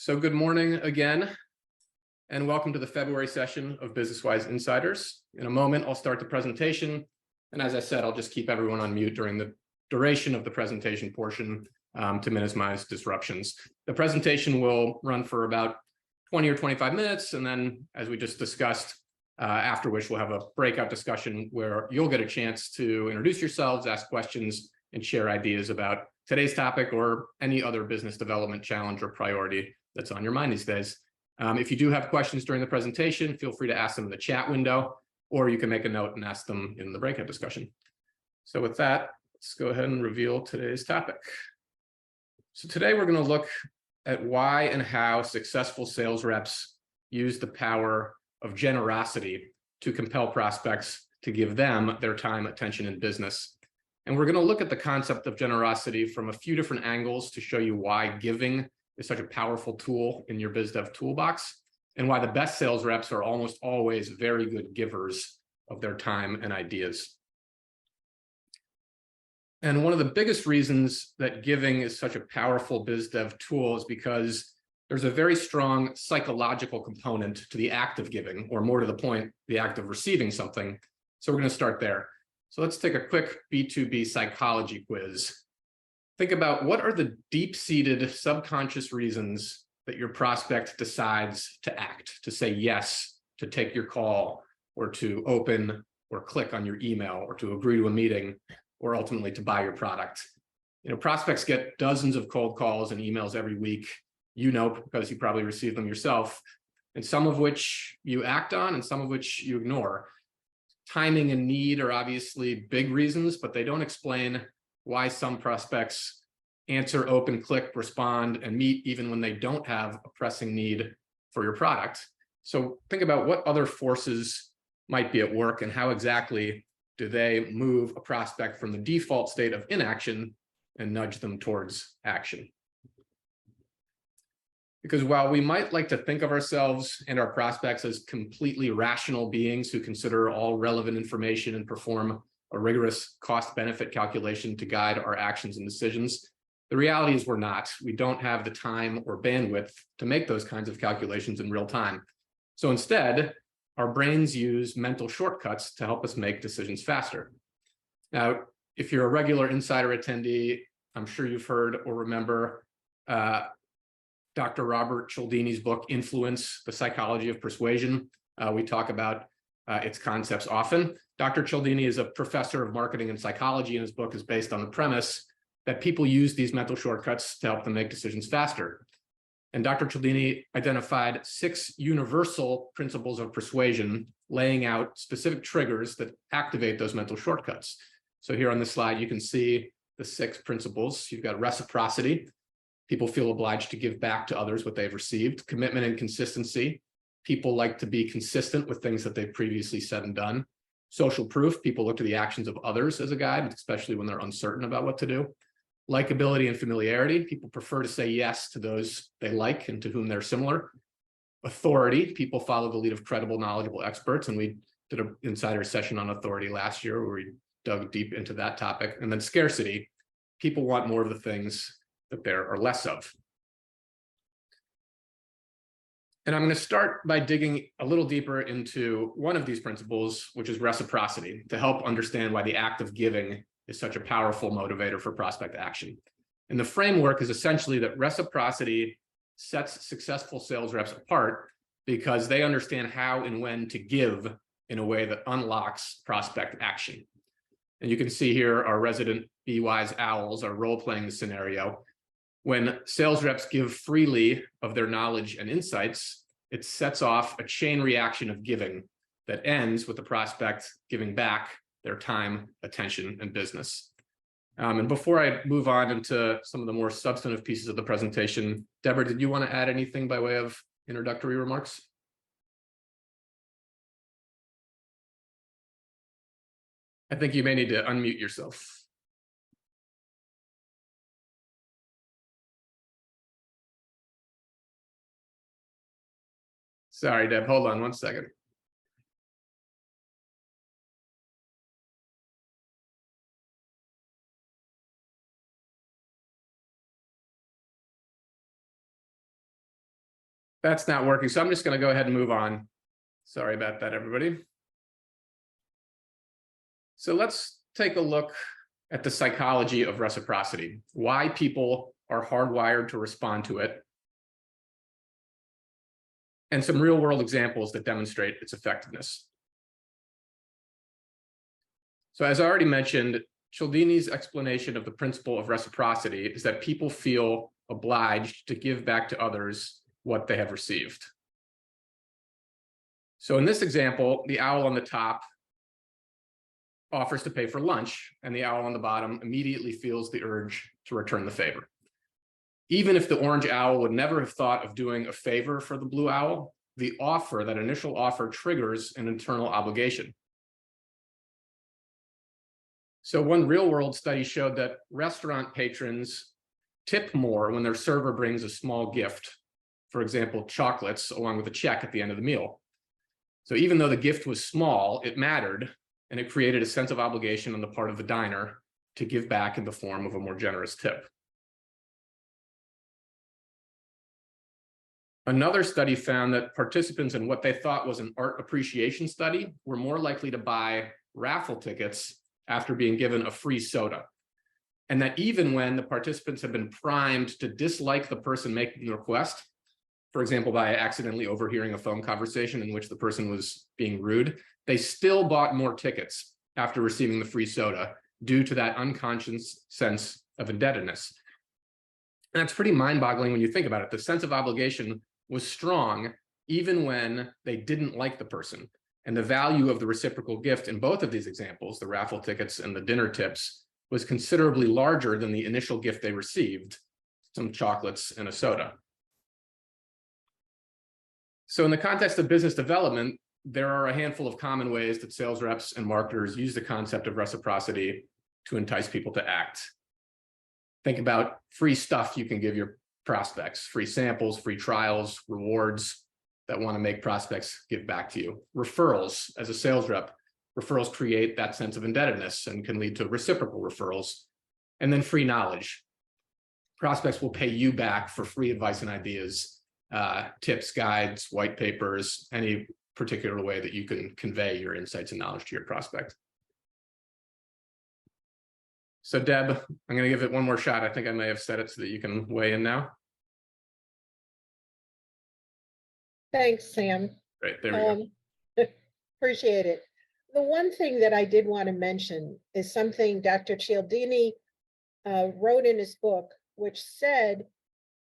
So good morning again, and welcome to the February session of BusinessWise Insiders. In a moment, I'll start the presentation. And as I said, I'll just keep everyone on mute during the duration of the presentation portion to minimize disruptions. The presentation will run for about 20 or 25 minutes. And then, as we just discussed, after which we'll have a breakout discussion where you'll get a chance to introduce yourselves, ask questions, and share ideas about today's topic or any other business development challenge or priority that's on your mind these days. If you do have questions during the presentation, feel free to ask them in the chat window, or you can make a note and ask them in the breakout discussion. So with that, let's go ahead and reveal today's topic. So today we're going to look at why and how successful sales reps use the power of generosity to compel prospects to give them their time, attention, and business. And we're going to look at the concept of generosity from a few different angles to show you why giving is such a powerful tool in your biz dev toolbox, and why the best sales reps are almost always very good givers of their time and ideas. And one of the biggest reasons that giving is such a powerful biz dev tool is because there's a very strong psychological component to the act of giving, or more to the point, the act of receiving something. So we're going to start there. So let's take a quick B2B psychology quiz. Think about what are the deep-seated subconscious reasons that your prospect decides to act, to say yes, to take your call, or to open or click on your email, or to agree to a meeting, or ultimately to buy your product. You know, prospects get dozens of cold calls and emails every week, you know, because you probably receive them yourself, and some of which you act on and some of which you ignore. Timing and need are obviously big reasons, but they don't explain why some prospects answer, open, click, respond, and meet even when they don't have a pressing need for your product. So think about what other forces might be at work and how exactly do they move a prospect from the default state of inaction and nudge them towards action. Because while we might like to think of ourselves and our prospects as completely rational beings who consider all relevant information and perform a rigorous cost-benefit calculation to guide our actions and decisions, the reality is we're not. We don't have the time or bandwidth to make those kinds of calculations in real time. So instead, our brains use mental shortcuts to help us make decisions faster. Now, if you're a regular insider attendee, I'm sure you've heard or remember Dr. Robert Cialdini's book, Influence, The Psychology of Persuasion. We talk about its concepts often. Dr. Cialdini is a professor of marketing and psychology, and his book is based on the premise that people use these mental shortcuts to help them make decisions faster. And Dr. Cialdini identified 6 universal principles of persuasion, laying out specific triggers that activate those mental shortcuts. So here on this slide, you can see the 6 principles. You've got reciprocity. People feel obliged to give back to others what they've received. Commitment and consistency. People like to be consistent with things that they've previously said and done. Social proof. People look to the actions of others as a guide, especially when they're uncertain about what to do. Likability and familiarity. People prefer to say yes to those they like and to whom they're similar. Authority. People follow the lead of credible, knowledgeable experts. And we did an insider session on authority last year where we dug deep into that topic. And then scarcity. People want more of the things that there are less of. And I'm going to start by digging a little deeper into one of these principles, which is reciprocity, to help understand why the act of giving is such a powerful motivator for prospect action. And the framework is essentially that reciprocity sets successful sales reps apart because they understand how and when to give in a way that unlocks prospect action. And you can see here our resident BeWise owls are role-playing the scenario. When sales reps give freely of their knowledge and insights, it sets off a chain reaction of giving that ends with the prospect giving back their time, attention, and business. And before I move on into some of the more substantive pieces of the presentation, Deborah, did you want to add anything by way of introductory remarks? I think you may need to unmute yourself. Sorry, Deb, hold on one second. That's not working. So I'm just going to go ahead and move on. Sorry about that, everybody. So let's take a look at the psychology of reciprocity, why people are hardwired to respond to it, and some real world examples that demonstrate its effectiveness. So as I already mentioned, Cialdini's explanation of the principle of reciprocity is that people feel obliged to give back to others what they have received. So in this example, the owl on the top offers to pay for lunch, and the owl on the bottom immediately feels the urge to return the favor. Even if the orange owl would never have thought of doing a favor for the blue owl, the offer, that initial offer, triggers an internal obligation. So one real-world study showed that restaurant patrons tip more when their server brings a small gift, for example, chocolates, along with a check at the end of the meal. So even though the gift was small, it mattered, and it created a sense of obligation on the part of the diner to give back in the form of a more generous tip. Another study found that participants in what they thought was an art appreciation study were more likely to buy raffle tickets after being given a free soda. And that even when the participants have been primed to dislike the person making the request, for example, by accidentally overhearing a phone conversation in which the person was being rude, they still bought more tickets after receiving the free soda due to that unconscious sense of indebtedness. And that's pretty mind-boggling when you think about it. The sense of obligation was strong even when they didn't like the person. And the value of the reciprocal gift in both of these examples, the raffle tickets and the dinner tips, was considerably larger than the initial gift they received, some chocolates and a soda. So in the context of business development, there are a handful of common ways that sales reps and marketers use the concept of reciprocity to entice people to act. Think about free stuff you can give your prospects, free samples, free trials, rewards that want to make prospects give back to you. Referrals, as a sales rep, referrals create that sense of indebtedness and can lead to reciprocal referrals. And then free knowledge. Prospects will pay you back for free advice and ideas, tips, guides, white papers, any particular way that you can convey your insights and knowledge to your prospect. So Deb, I'm going to give it one more shot. I think I may have said it so that you can weigh in now. Thanks, Sam. Great, there we go. Appreciate it. The one thing that I did want to mention is something Dr. Cialdini wrote in his book, which said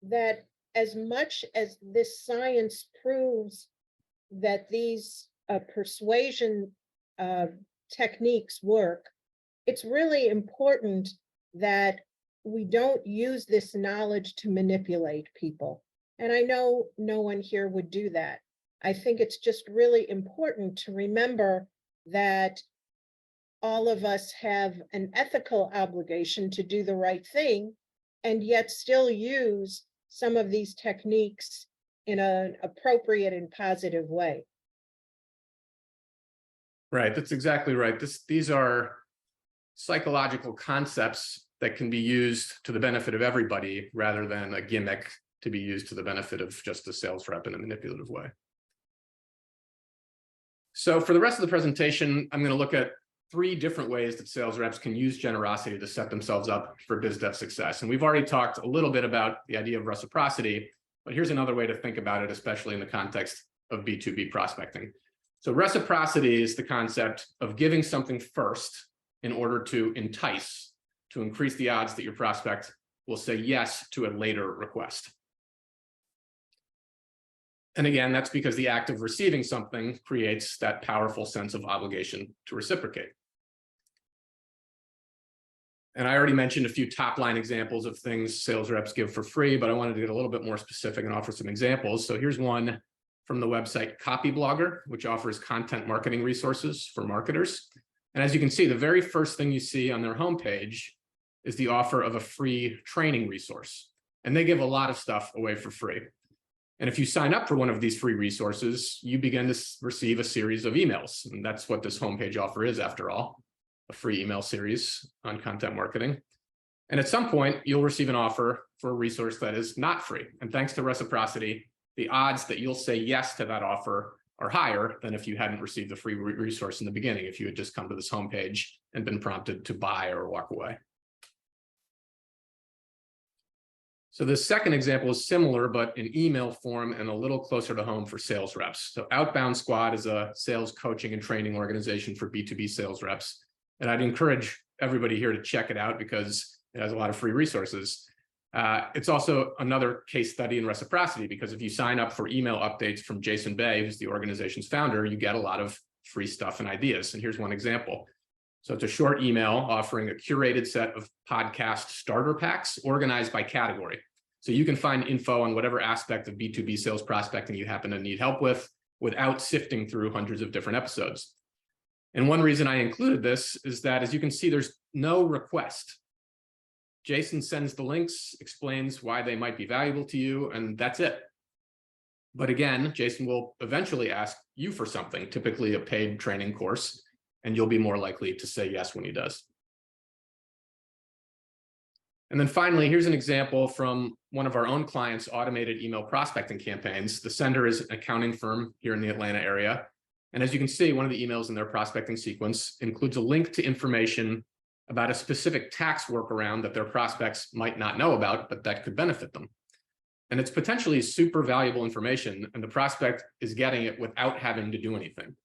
that as much as this science proves that these persuasion techniques work, it's really important that we don't use this knowledge to manipulate people. And I know no one here would do that. I think it's just really important to remember that all of us have an ethical obligation to do the right thing, and yet still use some of these techniques in an appropriate and positive way. Right, that's exactly right. These are psychological concepts that can be used to the benefit of everybody rather than a gimmick to be used to the benefit of just the sales rep in a manipulative way. So for the rest of the presentation, I'm going to look at 3 different ways that sales reps can use generosity to set themselves up for biz dev success. And we've already talked a little bit about the idea of reciprocity, but here's another way to think about it, especially in the context of B2B prospecting. So reciprocity is the concept of giving something first in order to entice, to increase the odds that your prospect will say yes to a later request. And again, that's because the act of receiving something creates that powerful sense of obligation to reciprocate. And I already mentioned a few top line examples of things sales reps give for free, but I wanted to get a little bit more specific and offer some examples. So here's one from the website Copyblogger, which offers content marketing resources for marketers. And as you can see, the very first thing you see on their homepage is the offer of a free training resource. And they give a lot of stuff away for free. And if you sign up for one of these free resources, you begin to receive a series of emails. And that's what this homepage offer is, after all, a free email series on content marketing. And at some point, you'll receive an offer for a resource that is not free. And thanks to reciprocity, the odds that you'll say yes to that offer are higher than if you hadn't received the free resource in the beginning, if you had just come to this homepage and been prompted to buy or walk away. So the second example is similar, but in email form and a little closer to home for sales reps. So Outbound Squad is a sales coaching and training organization for B2B sales reps. And I'd encourage everybody here to check it out because it has a lot of free resources. It's also another case study in reciprocity, because if you sign up for email updates from Jason Bay, who's the organization's founder, you get a lot of free stuff and ideas. And here's one example. So it's a short email offering a curated set of podcast starter packs organized by category. So you can find info on whatever aspect of B2B sales prospecting you happen to need help with without sifting through hundreds of different episodes. And one reason I included this is that, as you can see, there's no request. Jason sends the links, explains why they might be valuable to you, and that's it. But again, Jason will eventually ask you for something, typically a paid training course, and you'll be more likely to say yes when he does. And then finally, here's an example from one of our own clients' automated email prospecting campaigns. The sender is an accounting firm here in the Atlanta area. And as you can see, one of the emails in their prospecting sequence includes a link to information about a specific tax workaround that their prospects might not know about, but that could benefit them. And it's potentially super valuable information, and the prospect is getting it without having to do anything.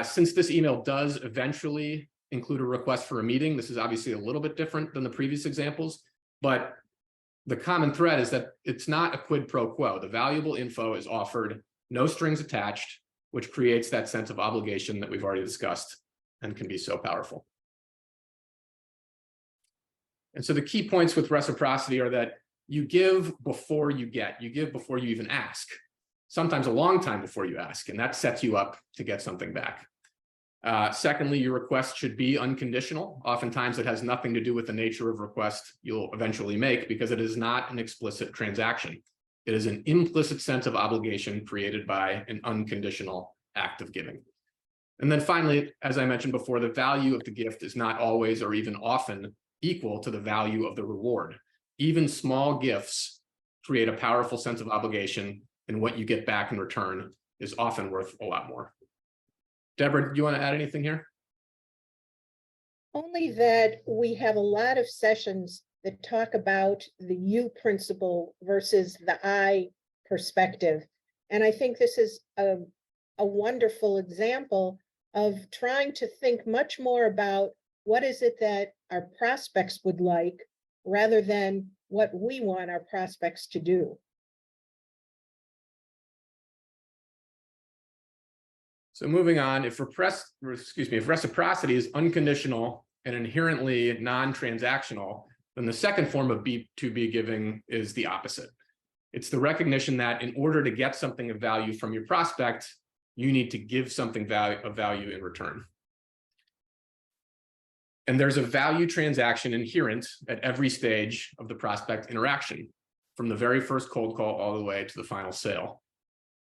Since this email does eventually include a request for a meeting, this is obviously a little bit different than the previous examples, but the common thread is that it's not a quid pro quo. The valuable info is offered, no strings attached, which creates that sense of obligation that we've already discussed and can be so powerful. And so the key points with reciprocity are that you give before you get, you give before you even ask, sometimes a long time before you ask, and that sets you up to get something back. Secondly, your request should be unconditional. Oftentimes it has nothing to do with the nature of request you'll eventually make, because it is not an explicit transaction. It is an implicit sense of obligation created by an unconditional act of giving. And then finally, as I mentioned before, the value of the gift is not always or even often equal to the value of the reward. Even small gifts create a powerful sense of obligation, and what you get back in return is often worth a lot more. Deborah, do you want to add anything here? Only that we have a lot of sessions that talk about the you principle versus the I perspective. And I think this is a wonderful example of trying to think much more about what is it that our prospects would like, rather than what we want our prospects to do. So moving on, if reciprocity is unconditional and inherently non-transactional, then the second form of B2B giving is the opposite. It's the recognition that in order to get something of value from your prospect, you need to give something of value in return. And there's a value transaction inherent at every stage of the prospect interaction, from the very first cold call all the way to the final sale.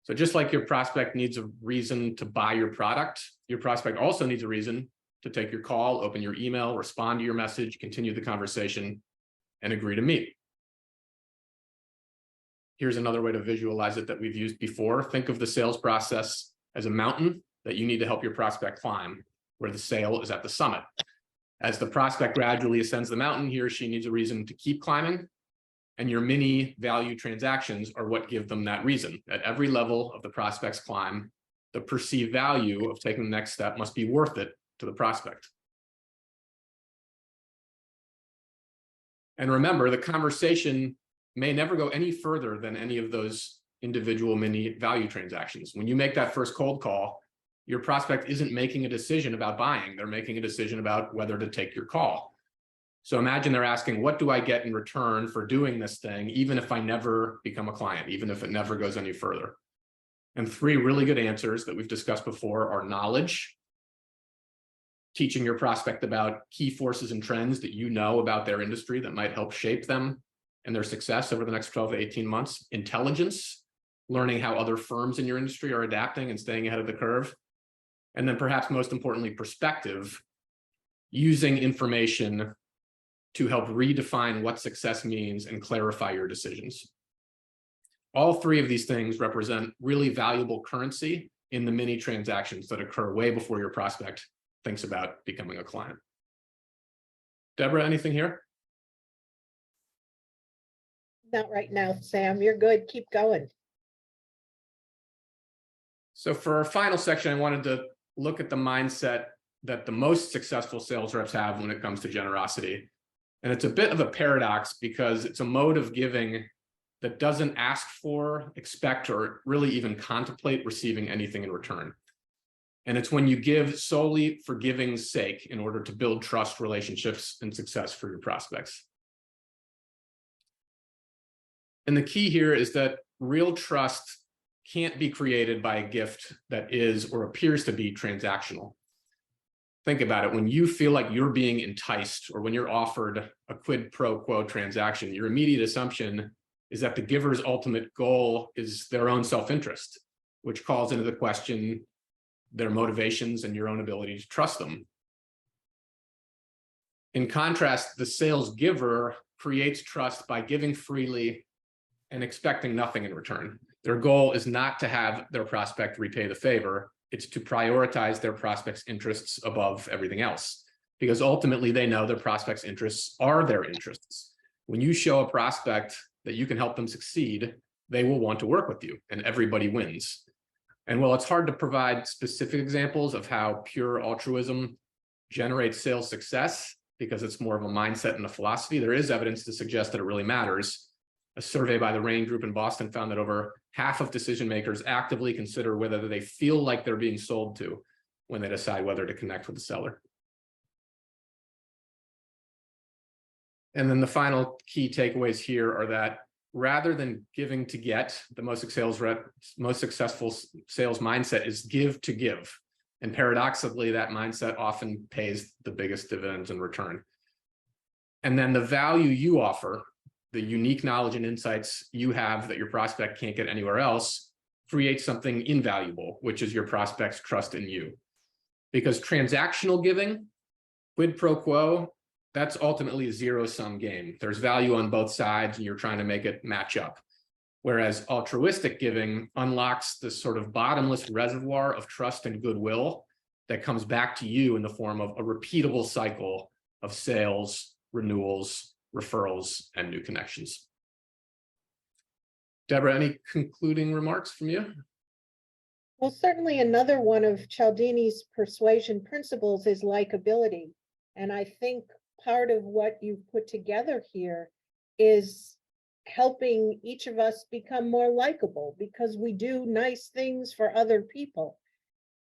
So just like your prospect needs a reason to buy your product, your prospect also needs a reason to take your call, open your email, respond to your message, continue the conversation, and agree to meet. Here's another way to visualize it that we've used before. Think of the sales process as a mountain that you need to help your prospect climb, where the sale is at the summit. As the prospect gradually ascends the mountain, he or she needs a reason to keep climbing, and your mini value transactions are what give them that reason. At every level of the prospect's climb, the perceived value of taking the next step must be worth it to the prospect. And remember, the conversation may never go any further than any of those individual mini value transactions. When you make that first cold call, your prospect isn't making a decision about buying. They're making a decision about whether to take your call. So imagine they're asking, what do I get in return for doing this thing, even if I never become a client, even if it never goes any further? And three really good answers that we've discussed before are knowledge, teaching your prospect about key forces and trends that you know about their industry that might help shape them and their success over the next 12 to 18 months, intelligence, learning how other firms in your industry are adapting and staying ahead of the curve, and then perhaps most importantly, perspective, using information to help redefine what success means and clarify your decisions. All three of these things represent really valuable currency in the mini transactions that occur way before your prospect thinks about becoming a client. Deborah, anything here? Not right now, Sam. You're good. Keep going. So for our final section, I wanted to look at the mindset that the most successful sales reps have when it comes to generosity. And it's a bit of a paradox because it's a mode of giving that doesn't ask for, expect, or really even contemplate receiving anything in return. And it's when you give solely for giving's sake in order to build trust, relationships, and success for your prospects. And the key here is that real trust can't be created by a gift that is or appears to be transactional. Think about it. When you feel like you're being enticed or when you're offered a quid pro quo transaction, your immediate assumption is that the giver's ultimate goal is their own self-interest, which calls into the question their motivations and your own ability to trust them. In contrast, the sales giver creates trust by giving freely and expecting nothing in return. Their goal is not to have their prospect repay the favor. It's to prioritize their prospect's interests above everything else, because ultimately they know their prospect's interests are their interests. When you show a prospect that you can help them succeed, they will want to work with you and everybody wins. And while it's hard to provide specific examples of how pure altruism generates sales success, because it's more of a mindset and a philosophy, there is evidence to suggest that it really matters. A survey by the Rain Group in Boston found that over half of decision makers actively consider whether they feel like they're being sold to when they decide whether to connect with the seller. And then the final key takeaways here are that rather than giving to get, the most successful sales mindset is give to give. And paradoxically, that mindset often pays the biggest dividends in return. And then the value you offer, the unique knowledge and insights you have that your prospect can't get anywhere else, creates something invaluable, which is your prospect's trust in you. Because transactional giving, quid pro quo, that's ultimately a zero-sum game. There's value on both sides and you're trying to make it match up. Whereas altruistic giving unlocks this sort of bottomless reservoir of trust and goodwill that comes back to you in the form of a repeatable cycle of sales, renewals, referrals, and new connections. Deborah, any concluding remarks from you? Well, certainly another one of Cialdini's persuasion principles is likability. And I think part of what you've put together here is helping each of us become more likable because we do nice things for other people.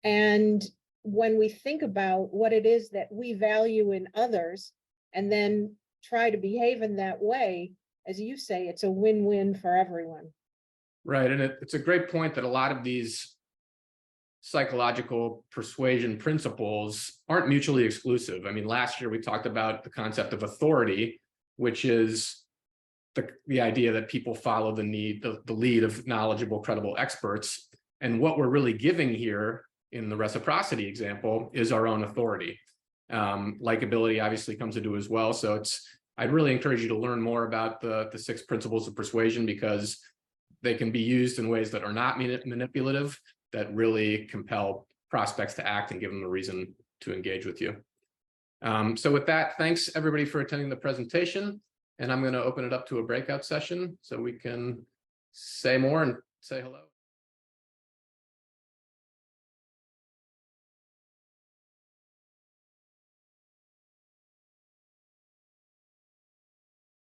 And when we think about what it is that we value in others and then try to behave in that way, as you say, it's a win-win for everyone. Right. And it's a great point that a lot of these psychological persuasion principles aren't mutually exclusive. I mean, last year we talked about the concept of authority, which is the idea that people follow the lead of knowledgeable, credible experts. And what we're really giving here in the reciprocity example is our own authority. Likability obviously comes into it as well. So I'd really encourage you to learn more about the 6 principles of persuasion because they can be used in ways that are not manipulative, that really compel prospects to act and give them a reason to engage with you. So with that, thanks everybody for attending the presentation. And I'm going to open it up to a breakout session so we can say more and say hello.